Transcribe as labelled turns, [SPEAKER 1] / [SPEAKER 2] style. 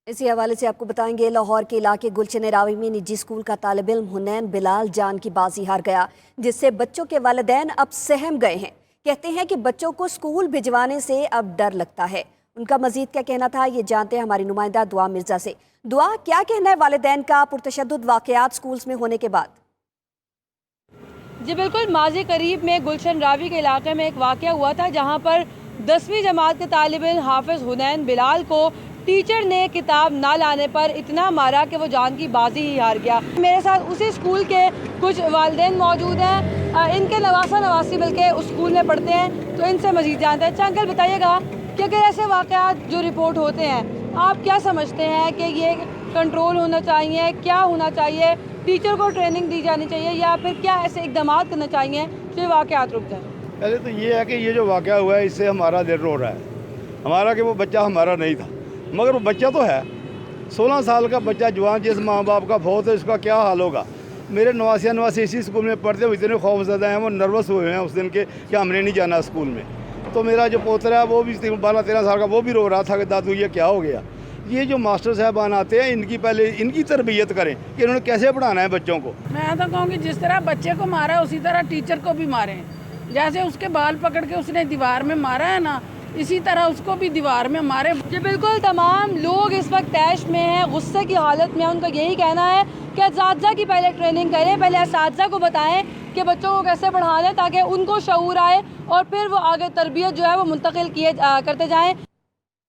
[SPEAKER 1] इसी हवाले से आपको बताएंगे, लाहौर के इलाके गुलशन रावी में निजी स्कूल का तालिब इल्म हुनैन बिलाल जान की बाजी हार गया, जिससे बच्चों के वालिदैन अब सहम गए हैं। कहते हैं कि बच्चों को स्कूल भिजवाने से अब डर लगता है। उनका मजीद क्या कहना था, ये जानते हैं हमारी नुमाइंदा दुआ मिर्जा से। दुआ, क्या कहना है वालिदैन का पुरतशद्दुद वाक़यात स्कूल्स में होने के बाद?
[SPEAKER 2] जी बिल्कुल, माजी करीब में गुलशन रावी के इलाके में एक वाक़या हुआ था जहां पर 10वीं जमात के तालिब इल्म हाफिज़ हुनैन बिलाल को टीचर ने किताब ना लाने पर इतना मारा कि वो जान की बाजी ही हार गया। मेरे साथ उसी स्कूल के कुछ वालिदैन मौजूद हैं, इनके नवासा नवासी बल्कि उस स्कूल में पढ़ते हैं, तो इनसे मज़ीद जानते हैं। अंकल बताइएगा कि अगर ऐसे वाक़यात जो रिपोर्ट होते हैं, आप क्या समझते हैं कि ये कंट्रोल होना चाहिए, क्या होना चाहिए, टीचर को ट्रेनिंग दी जानी चाहिए या फिर क्या ऐसे इक़दाम करना चाहिए जो वाक़यात रुक जाए?
[SPEAKER 3] पहले तो ये है कि ये जो वाक़या हुआ है इससे हमारा दिल रो रहा है हमारा कि वो बच्चा हमारा नहीं था, मगर वो बच्चा तो है। 16 साल का बच्चा जवान, जिस माँ बाप का बहुत है, उसका क्या हाल होगा। मेरे नवासी इसी स्कूल में पढ़ते हुए इतने खौफज़दा हैं, वो नर्वस हुए हैं उस दिन के कि हमने नहीं जाना स्कूल में। तो मेरा जो पोतरा है वो भी 12-13 साल का, वो भी रो रहा था कि दादू ये क्या हो गया। ये जो मास्टर साहबान आते हैं, इनकी पहले इनकी तरबियत करें कि इन्होंने कैसे पढ़ाना है बच्चों को।
[SPEAKER 4] मैं तो कहूँगी जिस तरह बच्चे को मारा उसी तरह टीचर को भी मारें। जैसे उसके बाल पकड़ के उसने दीवार में मारा है ना, इसी तरह उसको भी दीवार में मारे।
[SPEAKER 2] जी बिल्कुल, तमाम लोग इस वक्त तैश में हैं, गुस्से की हालत में। उनका यही कहना है कि असातिज़ा की पहले ट्रेनिंग करें, पहले असातिज़ा को बताएं कि बच्चों को कैसे पढ़ाना है ताकि उनको शऊर आए और फिर वो आगे तरबियत जो है वो मुंतकिल करते जाएं।